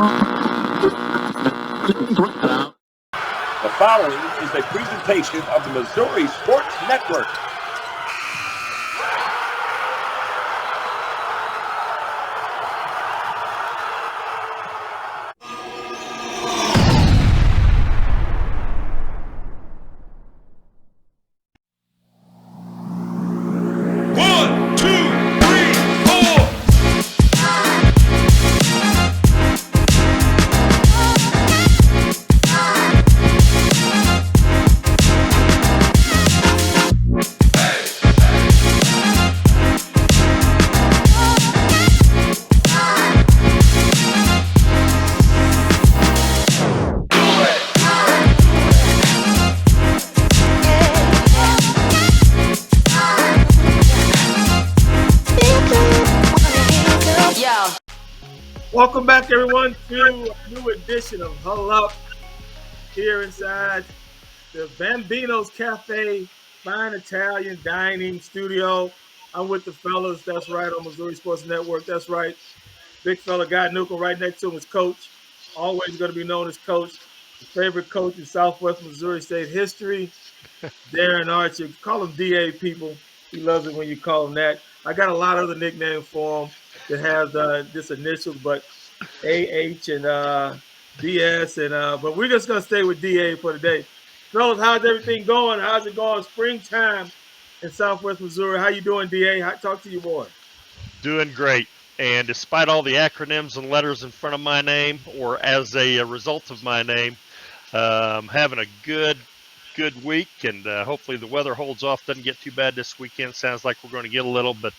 The following is a presentation of the Missouri Sports Network. Welcome back, everyone, to a new edition of Huddle Up here inside the Bambino's Cafe, fine Italian dining studio. I'm with the fellas. That's right, on Missouri Sports Network. That's right. Big fella, Guy Newcomb, right next to him is Coach. Always going to be known as Coach. The favorite coach in Southwest Missouri State history, Darren Archer. Call him DA, people. He loves it when you call him that. I got a lot of other nicknames for him that have this initials, but AH and DS, but we're just gonna stay with DA for today. Fellas, how's everything going? How's it going? Springtime in Southwest Missouri. How you doing, DA? Talk to you, boy. Doing great. And despite all the acronyms and letters in front of my name, or as a result of my name, having a good week, and hopefully the weather holds off, doesn't get too bad this weekend. Sounds like we're going to get a little, but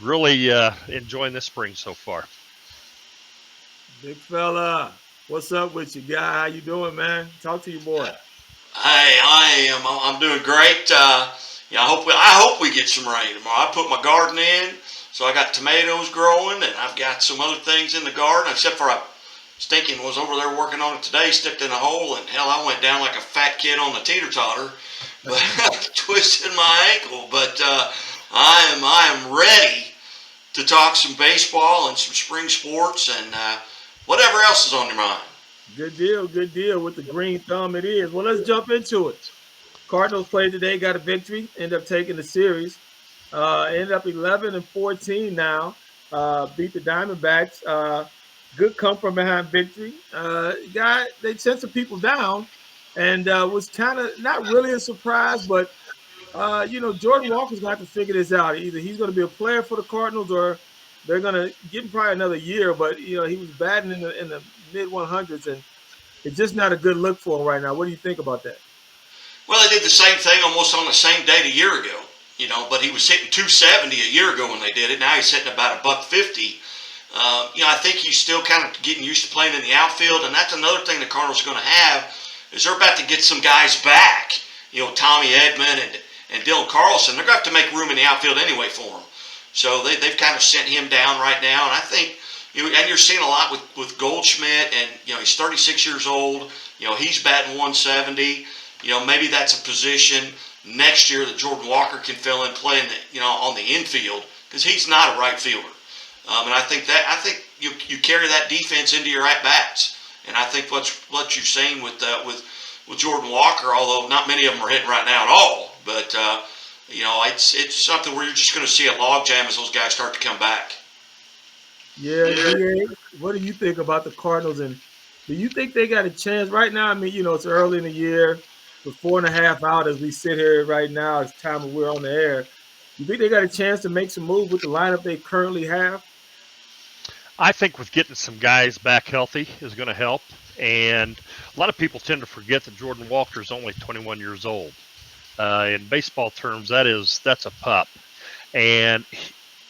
really enjoying this spring so far. Big fella, what's up with you, Guy? How you doing, man? Talk to you, boy. Hey, I'm doing great. I hope we get some rain tomorrow. I put my garden in, so I got tomatoes growing, and I've got some other things in the garden. Except for Stinking was over there working on it today, stepped in a hole, and hell, I went down like a fat kid on the teeter-totter, but twisted my ankle. But I am ready to talk some baseball and some spring sports and whatever else is on your mind. Good deal with the green thumb it is. Well, let's jump into it. Cardinals played today, got a victory, ended up taking the series. Ended up 11-14 now. Beat the Diamondbacks. Good come from behind victory. They sent some people down and was kind of not really a surprise, but Jordan Walker's going to have to figure this out. Either he's going to be a player for the Cardinals or they're going to give him probably another year. But, he was batting in the mid-100s, and it's just not a good look for him right now. What do you think about that? Well, they did the same thing almost on the same date a year ago, but he was hitting 270 a year ago when they did it. Now he's hitting about $150. I think he's still kind of getting used to playing in the outfield, and that's another thing the Cardinals are going to have is they're about to get some guys back. Tommy Edman and Dylan Carlson. They're going to have to make room in the outfield anyway for him. So they've kind of sent him down right now, and I think and you're seeing a lot with Goldschmidt, and he's 36 years old. He's batting 170. Maybe that's a position next year that Jordan Walker can fill in, playing on the infield, because he's not a right fielder. And I think you carry that defense into your at bats, and I think what you've seen with Jordan Walker, although not many of them are hitting right now at all, but it's something where you're just going to see a logjam as those guys start to come back. Yeah. What do you think about the Cardinals, and do you think they got a chance right now? I mean, it's early in the year. We're 4.5 out as we sit here right now. It's time we're on the air. You think they got a chance to make some moves with the lineup they currently have? I think with getting some guys back healthy is going to help. And a lot of people tend to forget that Jordan Walker is only 21 years old. In baseball terms, that's a pup. And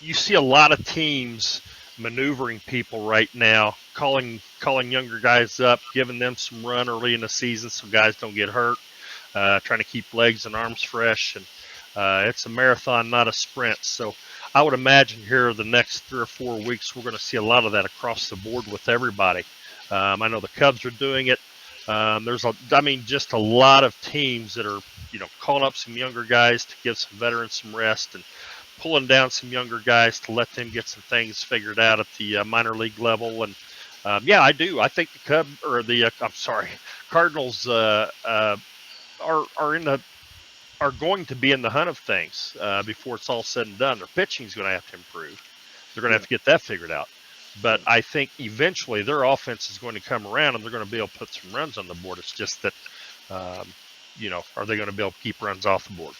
you see a lot of teams maneuvering people right now, calling younger guys up, giving them some run early in the season so guys don't get hurt, trying to keep legs and arms fresh. And it's a marathon, not a sprint. So I would imagine here the next 3 or 4 weeks, we're going to see a lot of that across the board with everybody. I know the Cubs are doing it. There's just a lot of teams that are, calling up some younger guys to give some veterans some rest and pulling down some younger guys to let them get some things figured out at the minor league level. And Yeah, I do. I think the Cardinals are in the are going to be in the hunt of things before it's all said and done. Their pitching is going to have to improve. They're going to have to get that figured out. But I think eventually their offense is going to come around and they're going to be able to put some runs on the board. It's just that, are they going to be able to keep runs off the board?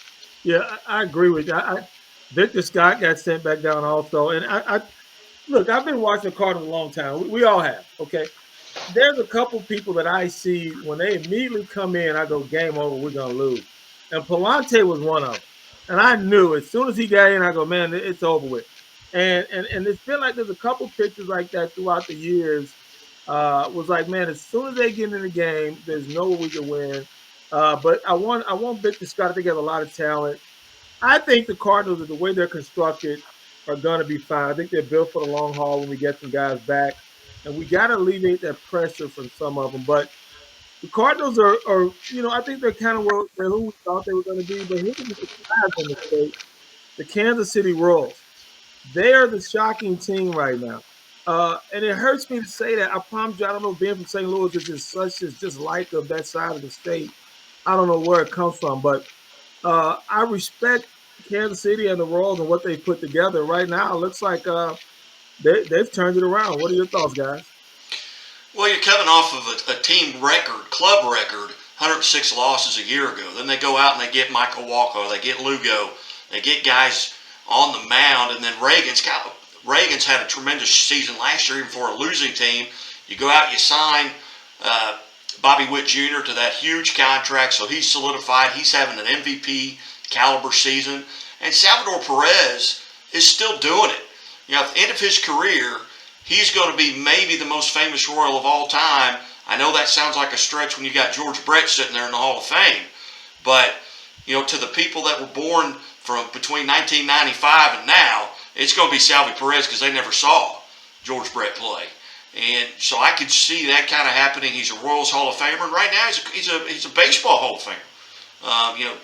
Yeah, I agree with you. Victor Scott got sent back down also, and look. I've been watching the Cardinals a long time. We all have. Okay, there's a couple people that I see when they immediately come in, I go, game over, we're going to lose. And Palante was one of them. And I knew as soon as he got in, I go, man, it's over with. And it's been like there's a couple pitchers like that throughout the years. Was like, man, as soon as they get in the game, there's no way we can win. But I want Victor Scott. I think he has a lot of talent. I think the Cardinals, the way they're constructed, are going to be fine. I think they're built for the long haul when we get some guys back. And we got to alleviate that pressure from some of them. But the Cardinals are I think they're kind of where who we thought they were going to be. But here's the surprise in the state: the Kansas City Royals. They are the shocking team right now. And it hurts me to say that. I promise you, I don't know, being from St. Louis is just like of that side of the state. I don't know where it comes from, but I respect Kansas City and the Royals and what they put together. Right now, it looks like they've turned it around. What are your thoughts, guys? Well, you're coming off of a team record, club record, 106 losses a year ago. Then they go out and they get Michael Walker, they get Lugo, they get guys on the mound, and then Reagan's had a tremendous season last year, even for a losing team. You go out, you sign Bobby Witt Jr. to that huge contract, so he's solidified. He's having an MVP caliber season. And Salvador Perez is still doing it. At the end of his career, he's going to be maybe the most famous Royal of all time. I know that sounds like a stretch when you got George Brett sitting there in the Hall of Fame. But, to the people that were born from between 1995 and now, it's going to be Salvi Perez because they never saw George Brett play. And so I could see that kind of happening. He's a Royals Hall of Famer, and right now he's a baseball Hall of Famer.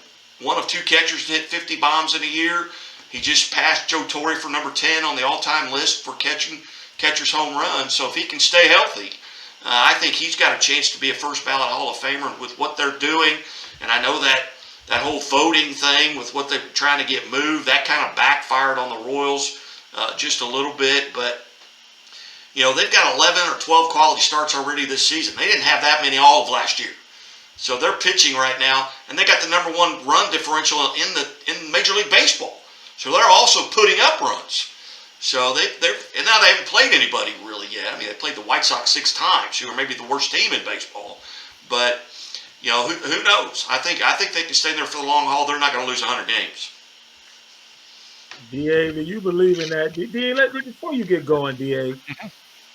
One of two catchers to hit 50 bombs in a year. He just passed Joe Torre for number 10 on the all-time list for catchers home runs. So if he can stay healthy, I think he's got a chance to be a first ballot Hall of Famer with what they're doing. And I know that whole voting thing with what they're trying to get moved, that kind of backfired on the Royals just a little bit. But they've got 11 or 12 quality starts already this season. They didn't have that many all of last year. So they're pitching right now, and they got the number one run differential in Major League Baseball. So they're also putting up runs. So and now they haven't played anybody really yet. I mean, they played the White Sox 6 times, who are maybe the worst team in baseball. But who knows? I think they can stay there for the long haul. They're not going to lose 100 games. DA, do you believe in that? DA, before you get going, DA,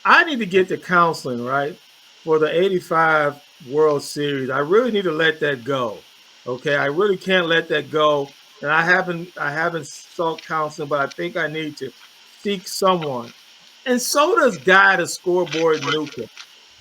I need to get to counseling, right, for the 85 World Series. I really need to let that go. Okay, I really can't let that go. And I haven't sought counseling, but I think I need to seek someone. And so does Guy, the Scoreboard Nuker.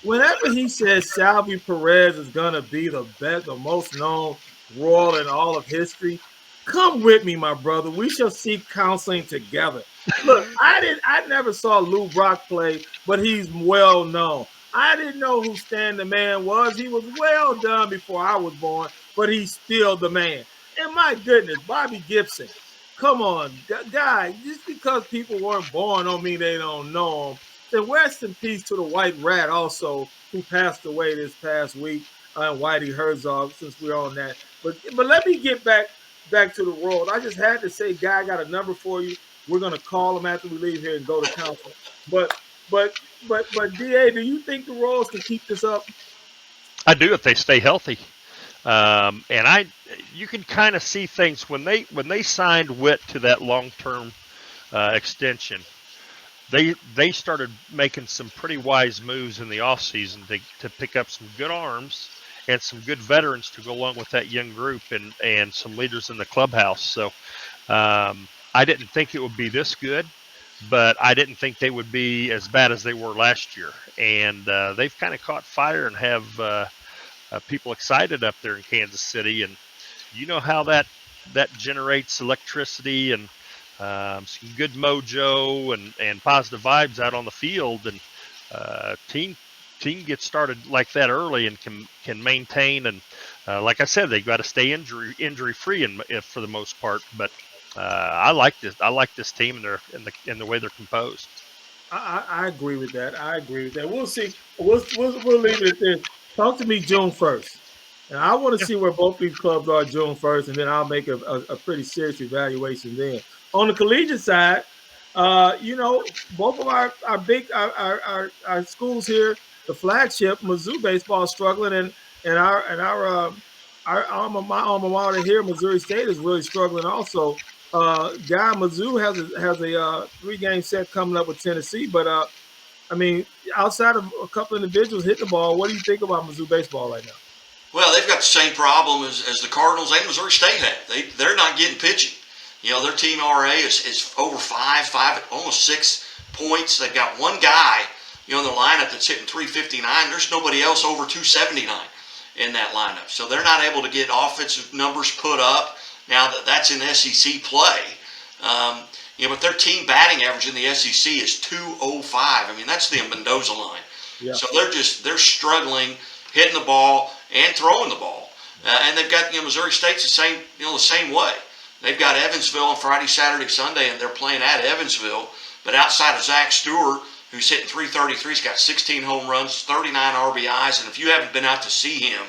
Whenever he says Salvi Perez is gonna be the best, the most known Royal in all of history, come with me, my brother. We shall seek counseling together. Look, I never saw Lou Brock play, but he's well known. I didn't know who Stan the Man was. He was well done before I was born, but he's still the man. And my goodness, Bobby Gibson. Come on, guy, just because people weren't born don't mean they don't know him. Then rest in peace to the White Rat also, who passed away this past week, and Whitey Herzog, since we're on that. But let me get back to the Royals. I just had to say, Guy, I got a number for you. We're going to call him after we leave here and go to council. But DA, do you think the Royals can keep this up? I do if they stay healthy. And you can kind of see things when they signed Witt to that long-term extension. They started making some pretty wise moves in the offseason to pick up some good arms and some good veterans to go along with that young group and some leaders in the clubhouse. So I didn't think it would be this good, but I didn't think they would be as bad as they were last year. And they've kind of caught fire and have people excited up there in Kansas City. And you know how that generates electricity and some good mojo and positive vibes out on the field. And team gets started like that early and can maintain, and like I said, they've got to stay injury free for the most part. But I like this team and the way they're composed. I agree with that. I agree with that. We'll see. We'll leave it at this. Talk to me June 1st. And I want to see where both these clubs are June 1st, and then I'll make a pretty serious evaluation then. On the collegiate side, both of our big our schools here, the flagship Mizzou baseball is struggling, and my alma mater here, Missouri State, is really struggling also. Guy, Mizzou has a 3-game set coming up with Tennessee, but outside of a couple individuals hitting the ball, what do you think about Mizzou baseball right now? Well, they've got the same problem as the Cardinals and Missouri State have. They're not getting pitching. Their team RA is over five, almost 6 points. They've got one guy, in the lineup that's hitting 359. There's nobody else over 279 in that lineup. So they're not able to get offensive numbers put up. Now that's in SEC play. But their team batting average in the SEC is 205. That's the Mendoza line. Yeah. So they're struggling hitting the ball and throwing the ball. And they've got, Missouri State's the same way. They've got Evansville on Friday, Saturday, Sunday, and they're playing at Evansville. But outside of Zach Stewart, who's hitting 333, he's got 16 home runs, 39 RBIs. And if you haven't been out to see him,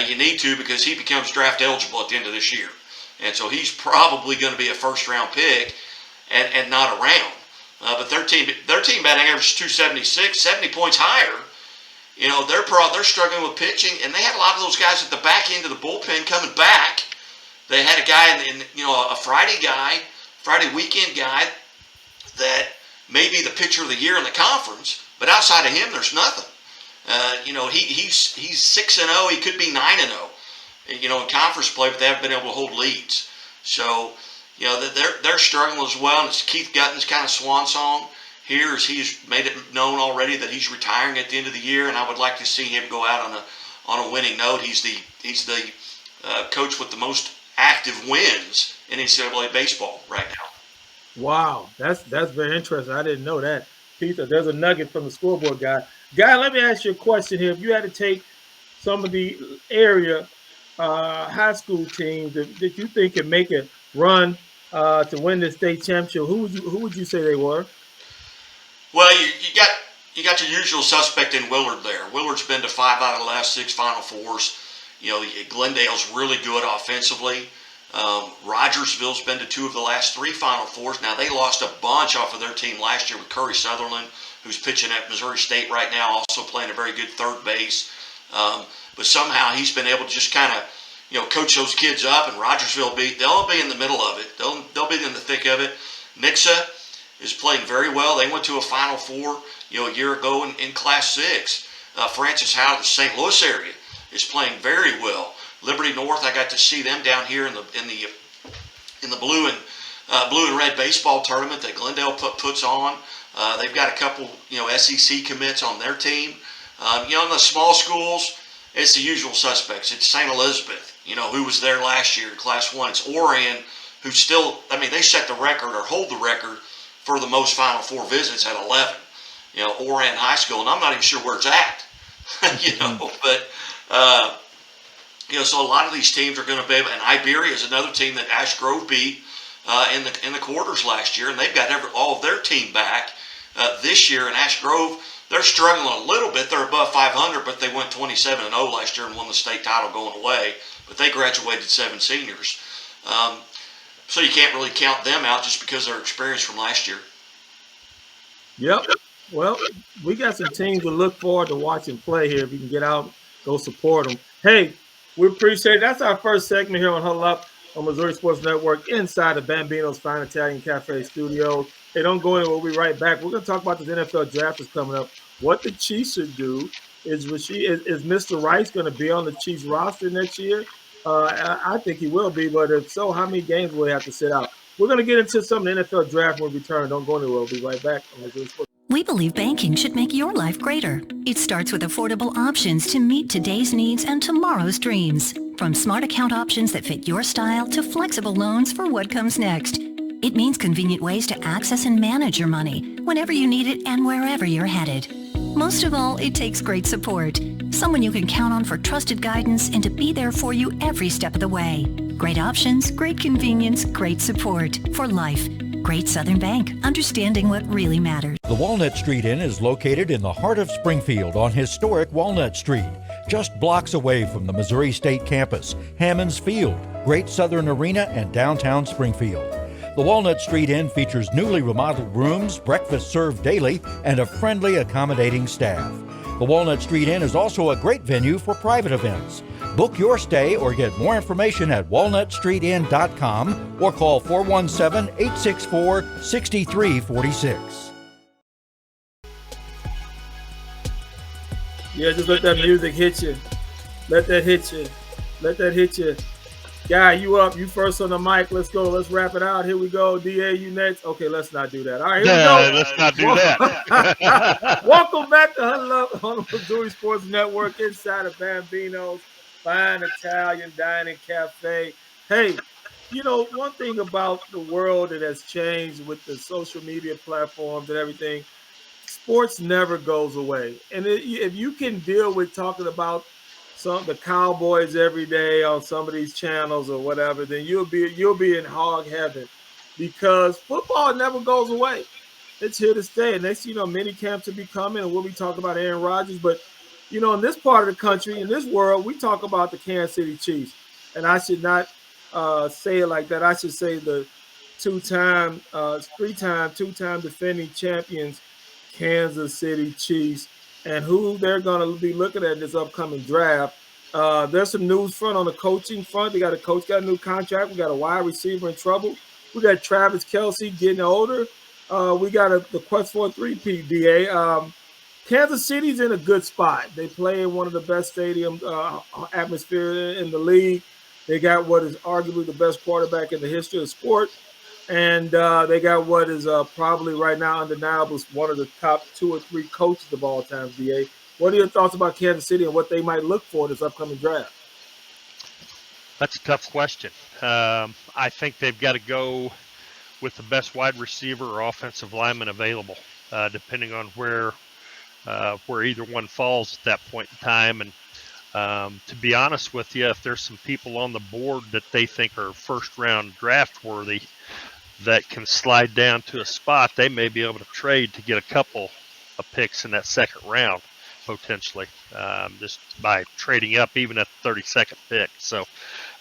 you need to, because he becomes draft eligible at the end of this year. And so he's probably going to be a first-round pick and not around. But their team batting average is 276, 70 points higher. They're struggling with pitching, and they had a lot of those guys at the back end of the bullpen coming back. They had a guy a Friday weekend guy that may be the pitcher of the year in the conference, but outside of him, there's nothing. He's 6-0. He could be 9-0. In conference play, but they haven't been able to hold leads. So, they're struggling as well. And it's Keith Gutton's kind of swan song here, as he's made it known already that he's retiring at the end of the year, and I would like to see him go out on a winning note. He's the coach with the most active wins in NCAA baseball right now. Wow, that's very interesting. I didn't know that. Peter, there's a nugget from the Scoreboard Guy. Guy, let me ask you a question here. If you had to take some of the area high school teams that you think can make a run to win the state championship, who would you say they were? Well, you got your usual suspect in Willard there. Willard's been to 5 out of the last 6 Final Fours. Glendale's really good offensively. Rogersville's been to 2 of the last 3 Final Fours. Now, they lost a bunch off of their team last year with Curry Sutherland, who's pitching at Missouri State right now, also playing a very good third base. But somehow he's been able to just kind of, coach those kids up, and Rogersville they'll be in the middle of it. They'll be in the thick of it. Nixa is playing very well. They went to a Final Four, a year ago in Class 6. Francis Howard, the St. Louis area, is playing very well. Liberty North, I got to see them down here in the blue and red baseball tournament that Glendale puts on. They've got a couple, SEC commits on their team. In the small schools, it's the usual suspects. It's St. Elizabeth, who was there last year in Class 1. It's Orion, who still, they set the record or hold the record for the most Final Four visits at 11. Orion High School, and I'm not even sure where it's at. But so a lot of these teams are going to be able, and Iberia is another team that Ash Grove beat in the quarters last year, and they've got all of their team back this year. And Ash Grove, they're struggling a little bit. They're above 500, but they went 27-0 last year and won the state title going away. But they graduated 7 seniors. So you can't really count them out just because of their experience from last year. Yep. Well, we got some teams to look forward to watching play here. If you can get out, go support them. Hey, we appreciate it. That's our first segment here on Huddle Up on Missouri Sports Network inside the Bambino's Fine Italian Cafe studio. Hey, don't go anywhere. We'll be right back. We're going to talk about this NFL draft that's coming up. What the Chiefs should do is Mr. Rice going to be on the Chiefs roster next year? I think he will be, but if so, how many games will he have to sit out? We're going to get into some of the NFL draft when we return. Don't go anywhere. We'll be right back on Missouri Sports. We believe banking should make your life greater. It starts with affordable options to meet today's needs and tomorrow's dreams. From smart account options that fit your style to flexible loans for what comes next. It means convenient ways to access and manage your money whenever you need it and wherever you're headed. Most of all, it takes great support. Someone you can count on for trusted guidance and to be there for you every step of the way. Great options, great convenience, great support. For life. Great Southern Bank. Understanding what really matters. The Walnut Street Inn is located in the heart of Springfield on historic Walnut Street, just blocks away from the Missouri State Campus, Hammonds Field, Great Southern Arena, and downtown Springfield. The Walnut Street Inn features newly remodeled rooms, breakfast served daily, and a friendly, accommodating staff. The Walnut Street Inn is also a great venue for private events. Book your stay or get more information at walnutstreetinn.com or call 417-864-6346. Yeah, just let that music hit you. Let that hit you. Let that hit you. Guy, you up. You first on the mic. Let's go. Let's wrap it out. Here we go. DA, you next. Okay, let's not do that. All right, here we go. Let's not do that. Welcome back to Huddle Up on the Missouri Sports Network inside of Bambino's Fine Italian Dining Cafe. Hey, you know, one thing about the world that has changed with the social media platforms and everything, sports never goes away. And if you can deal with talking about the Cowboys every day on some of these channels or whatever, then you'll be in hog heaven, because football never goes away. It's here to stay. And next, mini camps will be coming, and we'll be talking about Aaron Rodgers. But in this part of the country, in this world, we talk about the Kansas City Chiefs, and I should not say it like that. I should say the two-time defending champions, Kansas City Chiefs, and who they're going to be looking at in this upcoming draft. There's some news front on the coaching front. They got a coach, got a new contract. We got a wide receiver in trouble. We got Travis Kelce getting older. We got the quest for a three-peat, DA. Kansas City's in a good spot. They play in one of the best stadium atmosphere in the league. They got what is arguably the best quarterback in the history of sport. And they got what is probably right now undeniable one of the top 2 or 3 coaches of all time, DA. What are your thoughts about Kansas City and what they might look for in this upcoming draft? That's a tough question. I think they've got to go with the best wide receiver or offensive lineman available, depending on where either one falls at that point in time. And to be honest with you, if there's some people on the board that they think are first-round draft worthy that can slide down to a spot, they may be able to trade to get a couple of picks in that second round, potentially, just by trading up even at the 32nd pick. So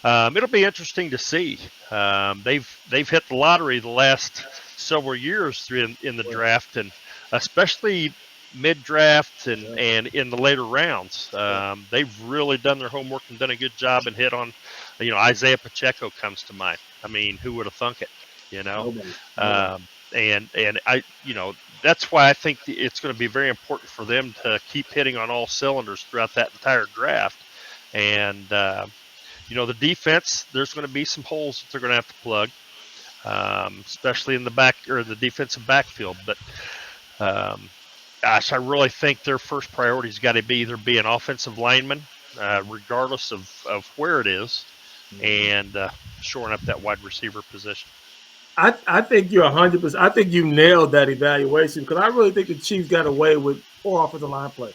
it'll be interesting to see. They've hit the lottery the last several years in the draft, and especially mid-draft and in the later rounds. They've really done their homework and done a good job and hit on, Isaiah Pacheco comes to mind. I mean, who would have thunk it? And I, that's why I think it's going to be very important for them to keep hitting on all cylinders throughout that entire draft. And, the defense, there's going to be some holes that they're going to have to plug, especially in the back or the defensive backfield. But, gosh, I really think their first priority has got to be either be an offensive lineman, regardless of where it is, and shoring up that wide receiver position. I think you're 100%. I think you nailed that evaluation, because I really think the Chiefs got away with poor offensive line play.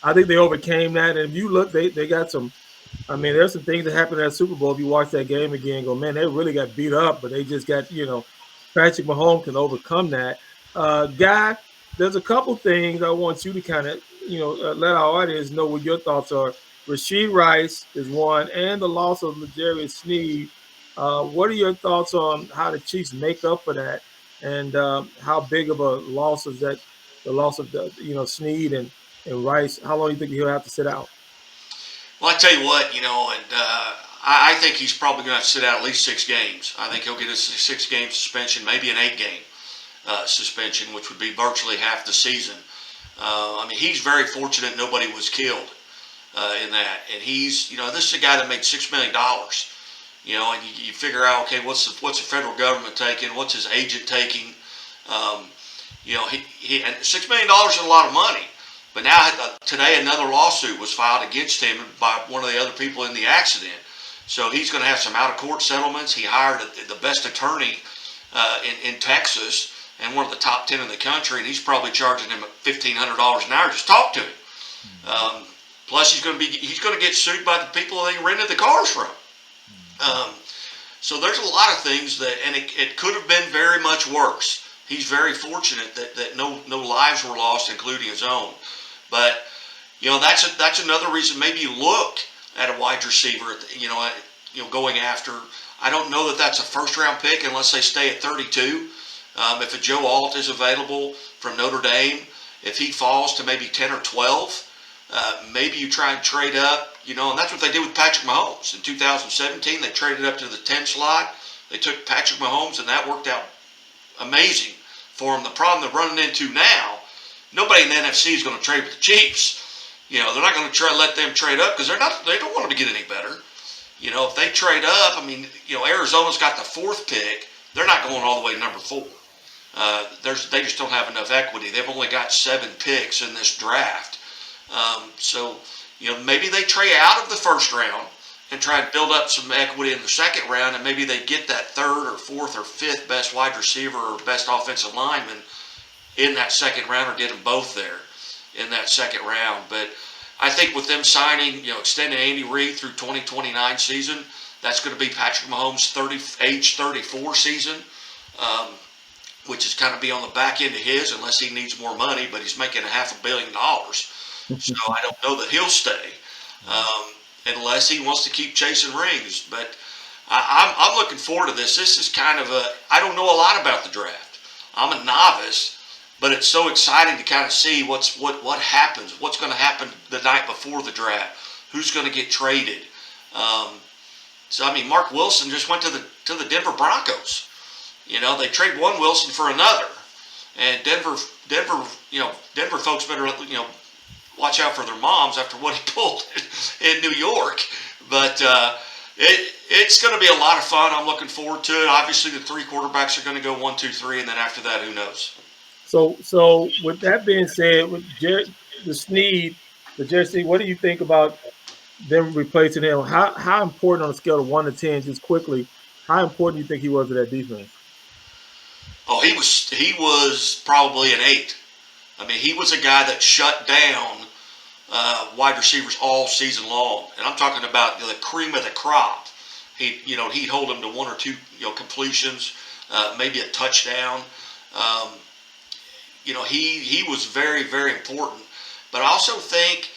I think they overcame that. And if you look, they got some – I mean, there's some things that happened at the Super Bowl. If you watch that game again and go, man, they really got beat up, but they just got, Patrick Mahomes can overcome that. Guy, there's a couple things I want you to kind of, let our audience know what your thoughts are. Rashee Rice is one, and the loss of L'Jarius Sneed. What are your thoughts on how the Chiefs make up for that, and how big of a loss is that? The loss of Sneed and Rice. How long do you think he'll have to sit out? Well, I tell you what, I think he's probably going to have to sit out at least 6 games. I think he'll get a 6-game suspension, maybe an 8-game suspension, which would be virtually half the season. He's very fortunate nobody was killed in that, and he's this is a guy that made $6 million. And you figure out, okay, what's the federal government taking? What's his agent taking? And $6 million is a lot of money. But now today another lawsuit was filed against him by one of the other people in the accident. So he's going to have some out-of-court settlements. He hired the best attorney in Texas, and one of the top 10 in the country, and he's probably charging him $1,500 an hour just talk to him. Plus, he's going to get sued by the people they rented the cars from. So there's a lot of things and it could have been very much worse. He's very fortunate that no lives were lost, including his own. But that's another reason maybe you look at a wide receiver. Going after. I don't know that that's a first-round pick unless they stay at 32. If a Joe Alt is available from Notre Dame, if he falls to maybe 10 or 12, maybe you try and trade up. And that's what they did with Patrick Mahomes. In 2017, they traded up to the 10 slot. They took Patrick Mahomes, and that worked out amazing for them. The problem they're running into now, nobody in the NFC is going to trade with the Chiefs. They're not going to let them trade up because they don't want them to get any better. If they trade up, Arizona's got the 4th pick. They're not going all the way to number 4. They just don't have enough equity. They've only got 7 picks in this draft. So maybe they trade out of the first round and try and build up some equity in the second round, and maybe they get that 3rd or 4th or 5th best wide receiver or best offensive lineman in that second round, or get them both there in that second round. But I think with them signing, extending Andy Reid through 2029 season, that's going to be Patrick Mahomes' age 34 season, which is kind of be on the back end of his, unless he needs more money, but he's making $500 million. So I don't know that he'll stay unless he wants to keep chasing rings. But I'm looking forward to this. This is kind of I don't know a lot about the draft. I'm a novice, but it's so exciting to kind of see what happens, what's going to happen the night before the draft, who's going to get traded. Mark Wilson just went to the Denver Broncos. They trade one Wilson for another, and Denver folks better watch out for their moms after what he pulled in New York. But it's going to be a lot of fun. I'm looking forward to it. Obviously, the 3 quarterbacks are going to go 1, 2, 3, and then after that, who knows? So with that being said, with the Snead, the Jersey, what do you think about them replacing him? How important on a scale of 1 to 10, just quickly, how important do you think he was to that defense? Oh, he was probably an 8. He was a guy that shut down wide receivers all season long, and I'm talking about the cream of the crop. He'd hold them to 1 or 2 completions, maybe a touchdown. He was very, very important. But I also think,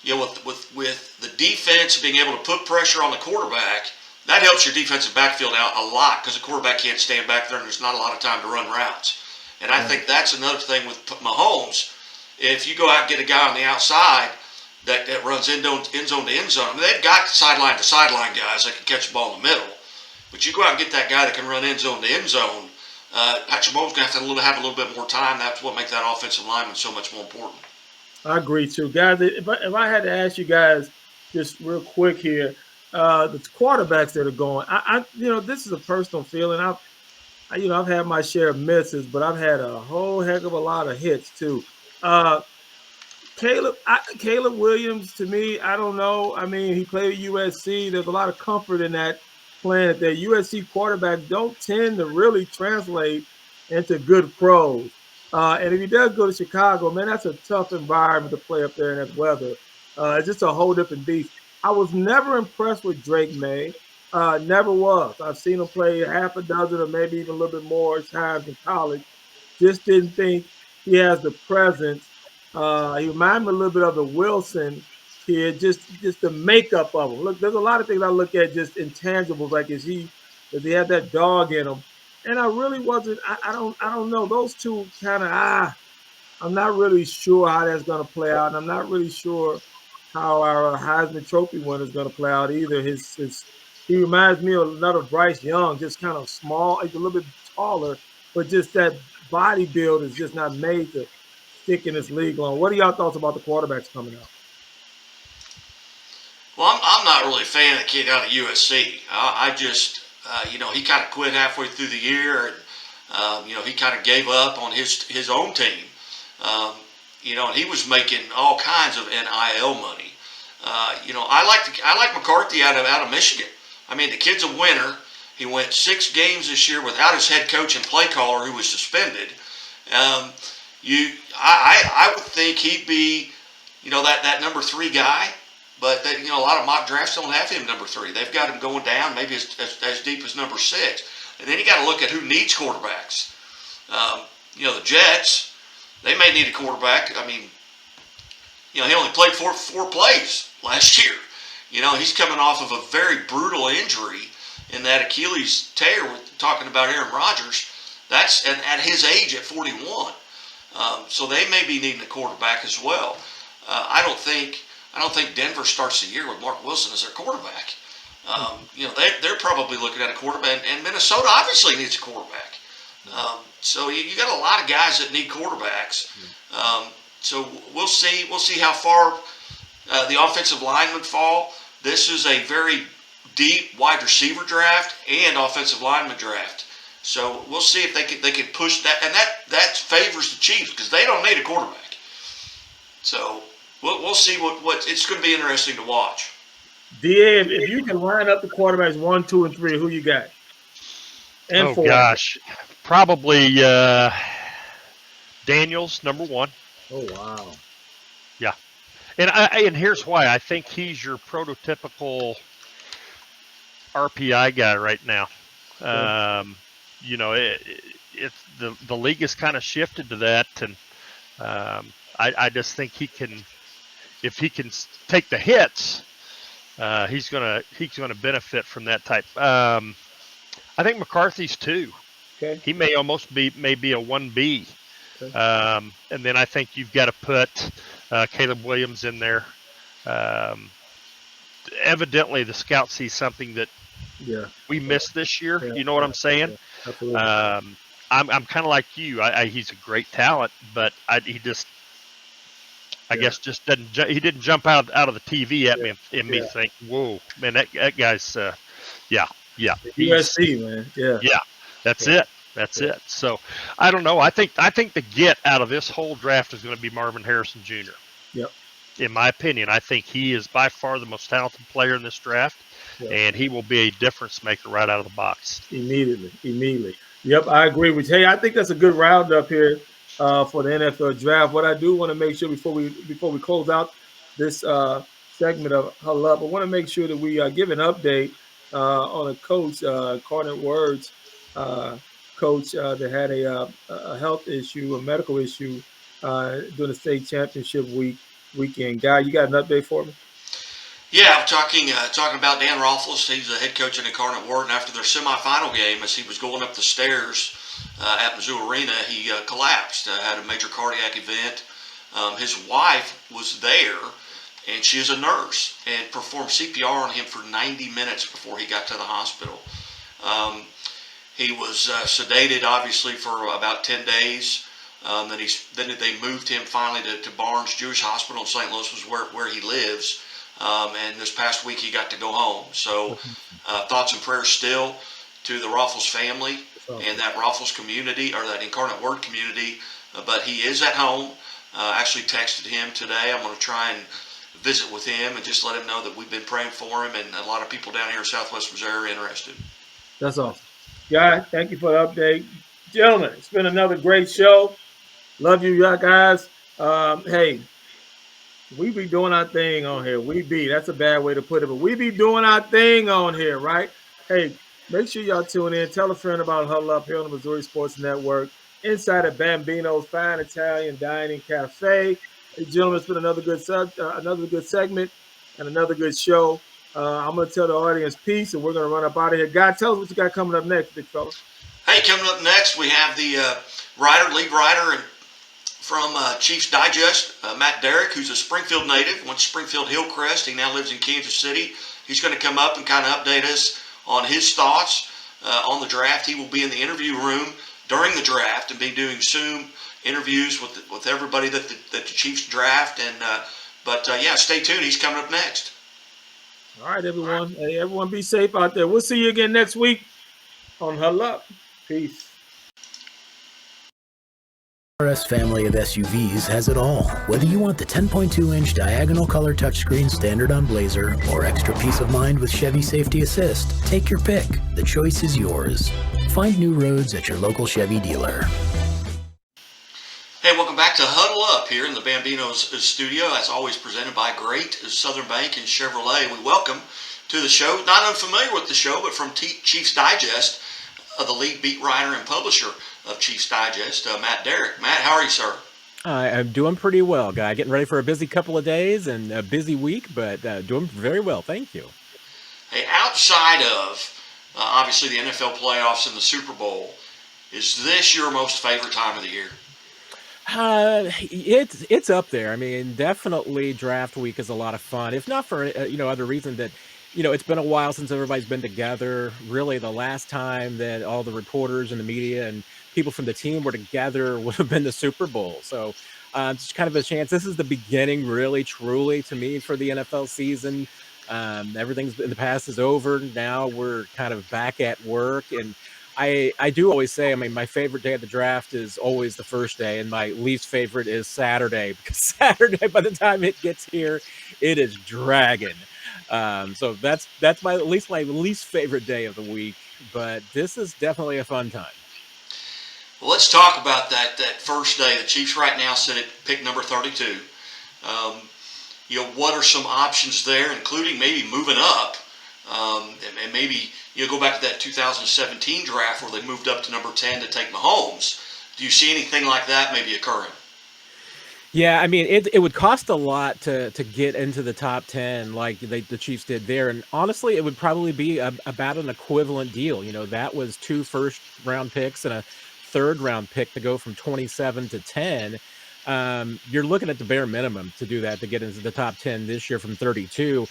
with the defense being able to put pressure on the quarterback, that helps your defensive backfield out a lot, because the quarterback can't stand back there and there's not a lot of time to run routes. And I think that's another thing with Mahomes. If you go out and get a guy on the outside that runs end zone to end zone, they've got sideline to sideline guys that can catch the ball in the middle. But you go out and get that guy that can run end zone to end zone, Patrick Mahomes going to have a little bit more time. That's what makes that offensive lineman so much more important. I agree too, guys. If I had to ask you guys just real quick here, the quarterbacks that are going, this is a personal feeling. I've had my share of misses, but I've had a whole heck of a lot of hits too. Caleb Williams, to me, I don't know. He played at USC. There's a lot of comfort in that, playing at that. USC quarterbacks don't tend to really translate into good pros. And if he does go to Chicago, man, that's a tough environment to play up there in that weather. It's just a whole different beast. I was never impressed with Drake May. Never was. I've seen him play half a dozen or maybe even a little bit more times in college. Just didn't think he has the presence. He reminded me a little bit of the Wilson kid, just the makeup of him. Look, there's a lot of things I look at, just intangibles, like does he have that dog in him? And I really wasn't. I don't know. Those two kind of I'm not really sure how that's going to play out, and I'm not really sure how our Heisman Trophy winner is going to play out either. He reminds me of another Bryce Young, just kind of small. He's a little bit taller, but just that body build is just not made to stick in this league long. What are y'all thoughts about the quarterbacks coming out? Well, I'm not really a fan of the kid out of USC. I just, he kind of quit halfway through the year, and he kind of gave up on his own team. And he was making all kinds of NIL money. I like McCarthy out of Michigan. The kid's a winner. He went 6 games this year without his head coach and play caller, who was suspended. I would think he'd be, that number 3 guy. But a lot of mock drafts don't have him number 3. They've got him going down maybe as deep as number 6. And then you got to look at who needs quarterbacks. The Jets, they may need a quarterback. I mean, he only played four plays last year. He's coming off of a very brutal injury in that Achilles tear. We're talking about Aaron Rodgers. That's at his age at 41. So they may be needing a quarterback as well. I don't think Denver starts the year with Mark Wilson as their quarterback. They're probably looking at a quarterback, and Minnesota obviously needs a quarterback. So you got a lot of guys that need quarterbacks. So we'll see how far the offensive linemen fall. This is a very deep wide receiver draft and offensive lineman draft. So we'll see if they can push that, and that favors the Chiefs because they don't need a quarterback. So we'll see what it's going to be interesting to watch. DA, if you can line up the quarterbacks 1, 2, and 3, who you got? And 4. Gosh, probably Daniels number 1. Oh wow. Yeah, and here's why. I think he's your prototypical RPI guy right now. It's the league has kind of shifted to that, and I just think he can, if he can take the hits, he's gonna benefit from that type. I think McCarthy's 2. Okay. He may almost be a 1B. Okay. And then I think you've got to put Caleb Williams in there. Evidently, the scout sees something that we missed this year. Yeah. You know what I'm saying? Yeah, absolutely. I'm kind of like you. He's a great talent, but he just, I guess, just he didn't jump out of the TV at me and me think, whoa, man, that guy's, yeah. USC, man. Yeah. That's it. So I don't know. I think the get out of this whole draft is going to be Marvin Harrison Jr. Yep. In my opinion, I think he is by far the most talented player in this draft, and he will be a difference maker right out of the box. Immediately. Yep, I agree with you. Hey, I think that's a good roundup here for the NFL draft. What I do want to make sure before we close out this segment of Huddle Up, I want to make sure that we give an update on a coach, Cardinals Words, coach that had a health issue, a medical issue during the state championship weekend. Guy, you got an update for me? Yeah, I'm talking about Dan Roethlis. He's the head coach in the Incarnate Word, and after their semifinal game, as he was going up the stairs at Mizzou Arena, he collapsed, had a major cardiac event. His wife was there, and she is a nurse, and performed CPR on him for 90 minutes before he got to the hospital. He was sedated, obviously, for about 10 days. Then they moved him finally to Barnes Jewish Hospital in St. Louis, was where he lives. And this past week he got to go home. So thoughts and prayers still to the Roethlis family and that Roethlis community, or that Incarnate Word community. But he is at home. Actually texted him today. I'm going to try and visit with him and just let him know that we've been praying for him, and a lot of people down here in Southwest Missouri are interested. That's awesome. Guy, thank you for the update. Gentlemen, it's been another great show. Love you guys. Hey, we be doing our thing on here. That's a bad way to put it, but we be doing our thing on here, right? Hey, make sure y'all tune in. Tell a friend about Huddle Up here on the Missouri Sports Network, inside of Bambino's Fine Italian Dining Cafe. Hey, gentlemen, it's been another good segment and another good show. I'm going to tell the audience peace, and we're going to run up out of here. Guy, tell us what you got coming up next, big fella. Hey, coming up next, we have the lead writer from Chiefs Digest, Matt Derrick, who's a Springfield native, went to Springfield Hillcrest. He now lives in Kansas City. He's going to come up and kind of update us on his thoughts on the draft. He will be in the interview room during the draft and be doing Zoom interviews with everybody that the Chiefs draft. But stay tuned. He's coming up next. All right, everyone. Hey, everyone be safe out there. We'll see you again next week on Huddle Up. Peace. RS family of SUVs has it all. Whether you want the 10.2-inch diagonal color touchscreen standard on Blazer or extra peace of mind with Chevy Safety Assist, take your pick. The choice is yours. Find new roads at your local Chevy dealer. welcome back to Huddle Up here in the Bambino's studio. That's always presented by Great Southern Bank and Chevrolet. We welcome to the show, not unfamiliar with the show, but from Chiefs Digest, the lead beat writer and publisher of Chiefs Digest, Matt Derrick. Matt, how are you, sir? I'm doing pretty well, Guy. Getting ready for a busy couple of days and a busy week, but doing very well. Thank you. Hey, outside of obviously the NFL playoffs and the Super Bowl, is this your most favorite time of the year? It's up there. I mean, definitely draft week is a lot of fun. If not for other reason that it's been a while since everybody's been together. Really, the last time that all the reporters and the media and people from the team were together would have been the Super Bowl. So it's kind of a chance. This is the beginning, really, truly, to me, for the NFL season. Everything's in the past is over. Now we're kind of back at work. And I do always say, I mean, my favorite day of the draft is always the first day, and my least favorite is Saturday, because Saturday, by the time it gets here, it is dragging. So that's my least favorite day of the week, but this is definitely a fun time. Well, let's talk about that first day. The Chiefs right now sit at pick number 32. What are some options there, including maybe moving up, and maybe go back to that 2017 draft where they moved up to number 10 to take Mahomes. Do you see anything like that maybe occurring? Yeah, I mean, it would cost a lot to get into the top 10 like the Chiefs did there. And honestly, it would probably be about an equivalent deal. That was 2 first-round picks and a third-round pick to go from 27 to 10. You're looking at the bare minimum to do that, to get into the top 10 this year from 32.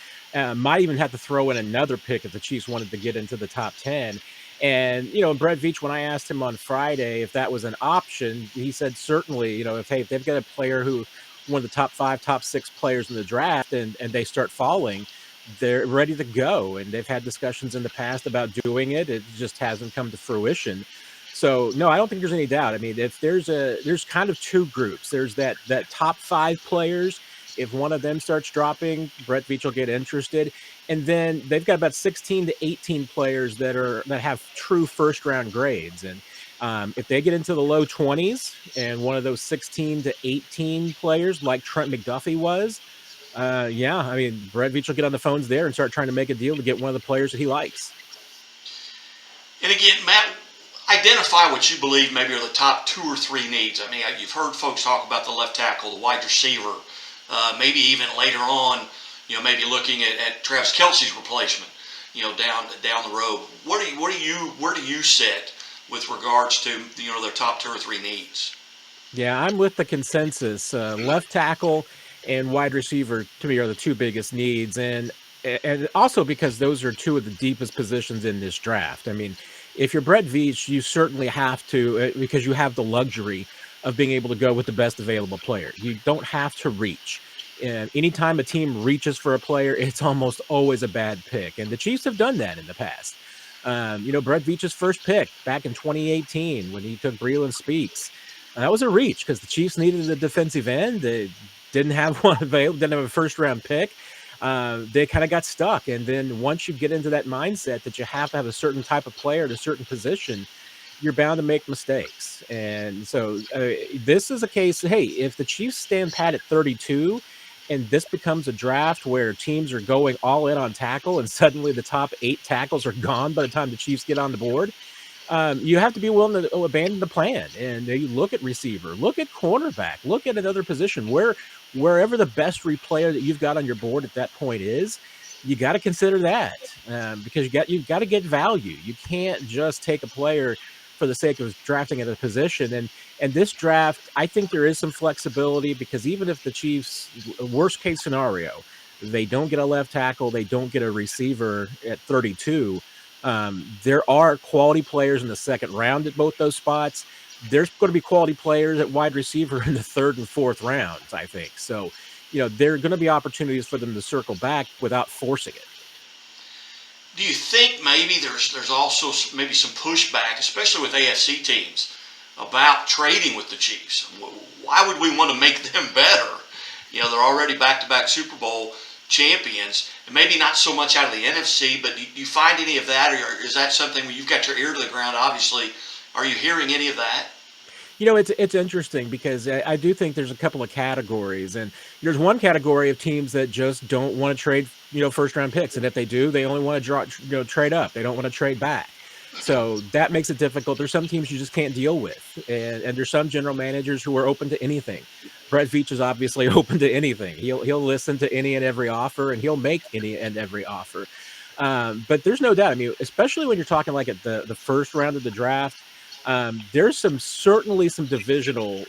Might even have to throw in another pick if the Chiefs wanted to get into the top 10. And, Brett Veach, when I asked him on Friday if that was an option, he said certainly, if they've got a player who one of the top 5, top 6 players in the draft and they start falling, they're ready to go. And they've had discussions in the past about doing it. It just hasn't come to fruition. So, no, I don't think there's any doubt. I mean, if there's kind of 2 groups. There's that top 5 players. If one of them starts dropping, Brett Veach will get interested. And then they've got about 16 to 18 players that have true first-round grades. And if they get into the low 20s and one of those 16 to 18 players like Trent McDuffie was, I mean, Brett Veach will get on the phones there and start trying to make a deal to get one of the players that he likes. And again, Matt, identify what you believe maybe are the top 2 or 3 needs. I mean, you've heard folks talk about the left tackle, the wide receiver, maybe even later on, maybe looking at Travis Kelce's replacement, down the road. Where do you sit with regards to their top 2 or 3 needs? Yeah, I'm with the consensus. Left tackle and wide receiver to me are the 2 biggest needs, and also because those are 2 of the deepest positions in this draft. I mean, if you're Brett Veach, you certainly have to, because you have the luxury of being able to go with the best available player. You don't have to reach. And anytime a team reaches for a player, it's almost always a bad pick. And the Chiefs have done that in the past. Brett Veach's first pick back in 2018 when he took Breeland Speaks, that was a reach because the Chiefs needed a defensive end. They didn't have one available, didn't have a first-round pick. They kind of got stuck. And then once you get into that mindset that you have to have a certain type of player at a certain position, you're bound to make mistakes. And so this is a case, hey, if the Chiefs stand pat at 32 and this becomes a draft where teams are going all in on tackle and suddenly the top 8 tackles are gone by the time the Chiefs get on the board, you have to be willing to abandon the plan. And you look at receiver, look at cornerback, look at another position wherever the best player that you've got on your board at that point is, you got to consider that because you've got to get value. You can't just take a player for the sake of drafting at a position. And this draft, I think there is some flexibility because even if the Chiefs, worst case scenario, they don't get a left tackle, they don't get a receiver at 32, there are quality players in the second round at both those spots. There's going to be quality players at wide receiver in the 3rd and 4th rounds, I think. So, there are going to be opportunities for them to circle back without forcing it. Do you think maybe there's also maybe some pushback, especially with AFC teams, about trading with the Chiefs? Why would we want to make them better? They're already back-to-back Super Bowl champions, and maybe not so much out of the NFC, but do you find any of that, or is that something where you've got your ear to the ground, obviously? Are you hearing any of that? It's interesting because I do think there's a couple of categories, and there's one category of teams that just don't want to trade, first round picks, and if they do, they only want to trade up. They don't want to trade back. So that makes it difficult. There's some teams you just can't deal with, and there's some general managers who are open to anything. Brett Veach is obviously open to anything. He'll listen to any and every offer, and he'll make any and every offer. But there's no doubt. I mean, especially when you're talking like at the first round of the draft. There's certainly some divisional,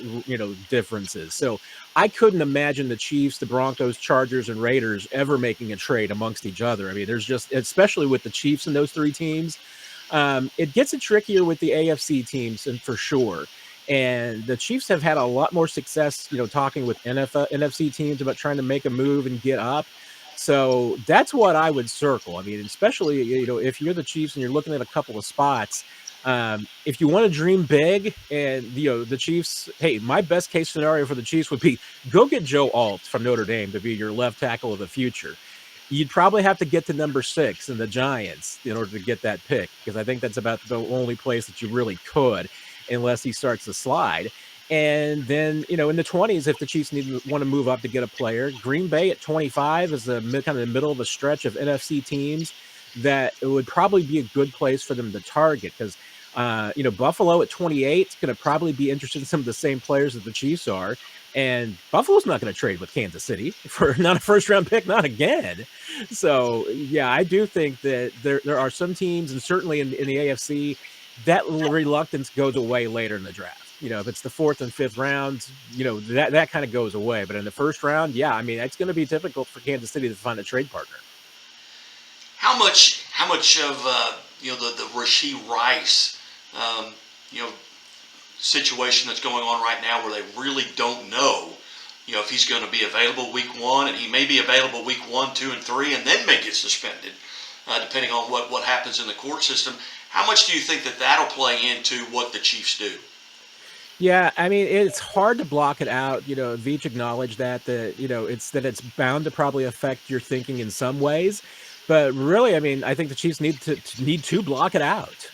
differences. So I couldn't imagine the Chiefs, the Broncos, Chargers, and Raiders ever making a trade amongst each other. I mean, there's just, especially with the Chiefs and those three teams, it gets it trickier with the AFC teams, and for sure. And the Chiefs have had a lot more success, talking with NFC teams about trying to make a move and get up. So that's what I would circle. I mean, especially, if you're the Chiefs and you're looking at a couple of spots, if you want to dream big and, the Chiefs, hey, my best case scenario for the Chiefs would be go get Joe Alt from Notre Dame to be your left tackle of the future. You'd probably have to get to number 6 in the Giants in order to get that pick, because I think that's about the only place that you really could, unless he starts to slide. And then, in the 20s, if the Chiefs want to move up to get a player, Green Bay at 25 is the kind of the middle of the stretch of NFC teams that it would probably be a good place for them to target, because Buffalo at 28 is going to probably be interested in some of the same players that the Chiefs are. And Buffalo's not going to trade with Kansas City for not a first-round pick, not again. So, yeah, I do think that there are some teams, and certainly in the AFC, that reluctance goes away later in the draft. If it's the 4th and 5th rounds, that kind of goes away. But in the first round, yeah, I mean, it's going to be difficult for Kansas City to find a trade partner. How much of the Rashee Rice situation that's going on right now, where they really don't know if he's going to be available week 1, and he may be available week 1, 2, and 3, and then may get suspended, depending on what happens in the court system. How much do you think that'll play into what the Chiefs do? Yeah, I mean, it's hard to block it out. Veach acknowledged that it's bound to probably affect your thinking in some ways. But really, I mean, I think the Chiefs need to block it out.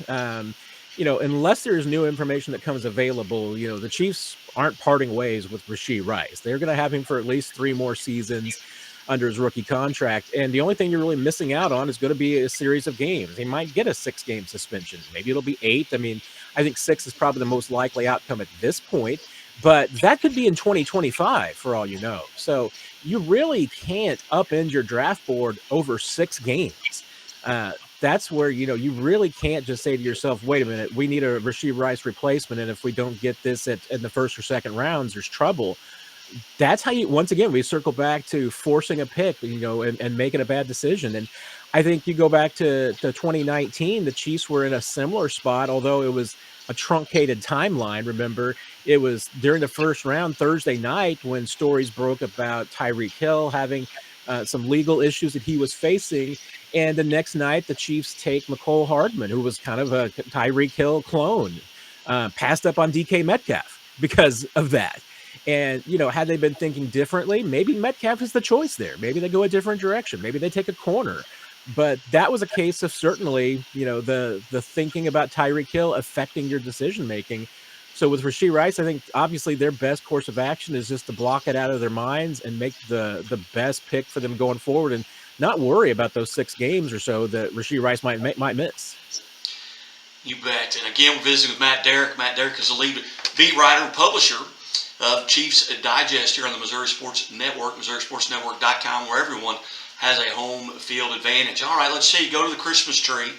Unless there's new information that comes available, the Chiefs aren't parting ways with Rashee Rice. They're going to have him for at least 3 more seasons under his rookie contract. And the only thing you're really missing out on is going to be a series of games. He might get a 6-game suspension. Maybe it'll be 8. I mean, I think 6 is probably the most likely outcome at this point. But that could be in 2025 for all you know. So you really can't upend your draft board over 6 games. That's where, you really can't just say to yourself, wait a minute, we need a Rashee Rice replacement, and if we don't get this in the first or second rounds, there's trouble. That's how once again, we circle back to forcing a pick, and making a bad decision. And I think you go back to 2019, the Chiefs were in a similar spot, although it was a truncated timeline. Remember, it was during the first round, Thursday night, when stories broke about Tyreek Hill having some legal issues that he was facing. And the next night, the Chiefs take Mecole Hardman, who was kind of a Tyreek Hill clone, passed up on DK Metcalf because of that. And, had they been thinking differently, maybe Metcalf is the choice there. Maybe they go a different direction. Maybe they take a corner. But that was a case of certainly, the thinking about Tyreek Hill affecting your decision-making. So with Rashee Rice, I think obviously their best course of action is just to block it out of their minds and make the best pick for them going forward, and not worry about those 6 games or so that Rashee Rice might miss. You bet. And again, we're visiting with Matt Derrick. Matt Derrick is the lead beat writer and publisher of Chiefs Digest here on the Missouri Sports Network, MissouriSportsNetwork.com, where everyone has a home field advantage. All right, let's say you go to the Christmas tree,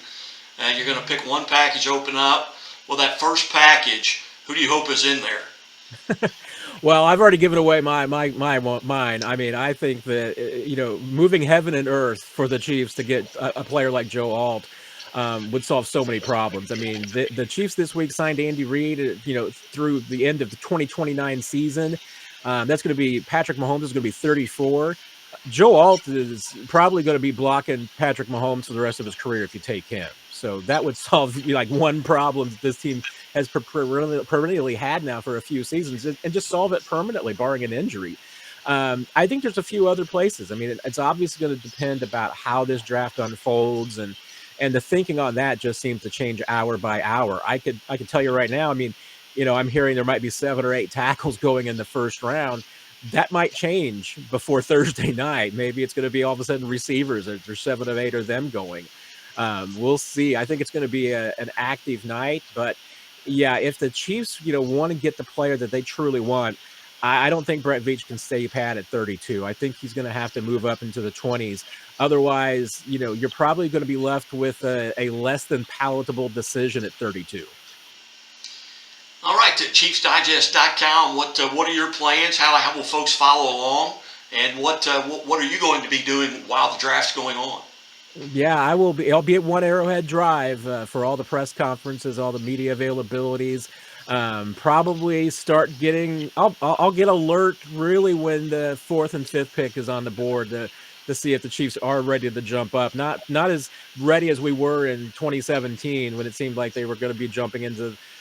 and you're going to pick one package, open up. Well, that first package, who do you hope is in there? Well, I've already given away mine. I mean, I think that, moving heaven and earth for the Chiefs to get a player like Joe Alt would solve so many problems. I mean, the Chiefs this week signed Andy Reid, through the end of the 2029 season. That's going to be Patrick Mahomes is going to be 34. Joe Alt is probably going to be blocking Patrick Mahomes for the rest of his career if you take him. So that would solve one problem that this team has perennially had now for a few seasons, and just solve it permanently, barring an injury. I think there's a few other places. I mean, it's obviously going to depend about how this draft unfolds, and the thinking on that just seems to change hour by hour. I could tell you right now, I mean, I'm hearing there might be 7 or 8 tackles going in the first round. That might change before Thursday night. Maybe it's going to be all of a sudden receivers. There's 7 of 8 of them going. We'll see. I think it's going to be an active night. But, yeah, if the Chiefs, want to get the player that they truly want, I don't think Brett Veach can stay pat at 32. I think he's going to have to move up into the 20s. Otherwise, you're probably going to be left with a less than palatable decision at 32. All right, to ChiefsDigest.com. What are your plans? How will folks follow along? And what are you going to be doing while the draft's going on? Yeah, I'll be at One Arrowhead Drive for all the press conferences, all the media availabilities. Probably start getting. I'll get alert really when the 4th and 5th pick is on the board to see if the Chiefs are ready to jump up. Not as ready as we were in 2017 when it seemed like they were going to be jumping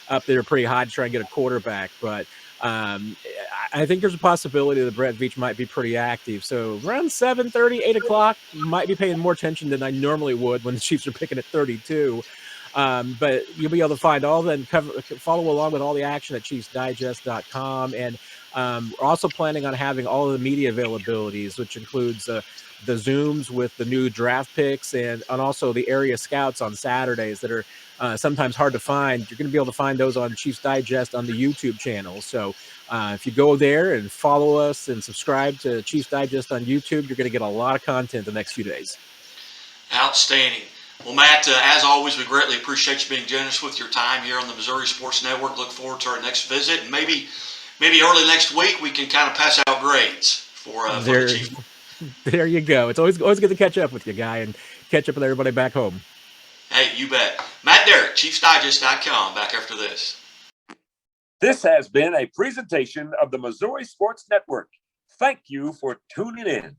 up there pretty high to try and get a quarterback. But I think there's a possibility that Brett Veach might be pretty active. So around 7:30, 8 o'clock, might be paying more attention than I normally would when the Chiefs are picking at 32. But you'll be able to find follow along with all the action at ChiefsDigest.com. And we're also planning on having all of the media availabilities, which includes the Zooms with the new draft picks and also the area scouts on Saturdays that are sometimes hard to find. You're going to be able to find those on Chiefs Digest on the YouTube channel. So if you go there and follow us and subscribe to Chiefs Digest on YouTube, you're going to get a lot of content the next few days. Outstanding. Well, Matt, as always, we greatly appreciate you being generous with your time here on the Missouri Sports Network. Look forward to our next visit, and maybe early next week we can kind of pass out grades for the Chiefs. There you go. It's always good to catch up with you, Guy, and catch up with everybody back home. Hey, you bet. Matt Derrick, ChiefsDigest.com, back after this. This has been a presentation of the Missouri Sports Network. Thank you for tuning in.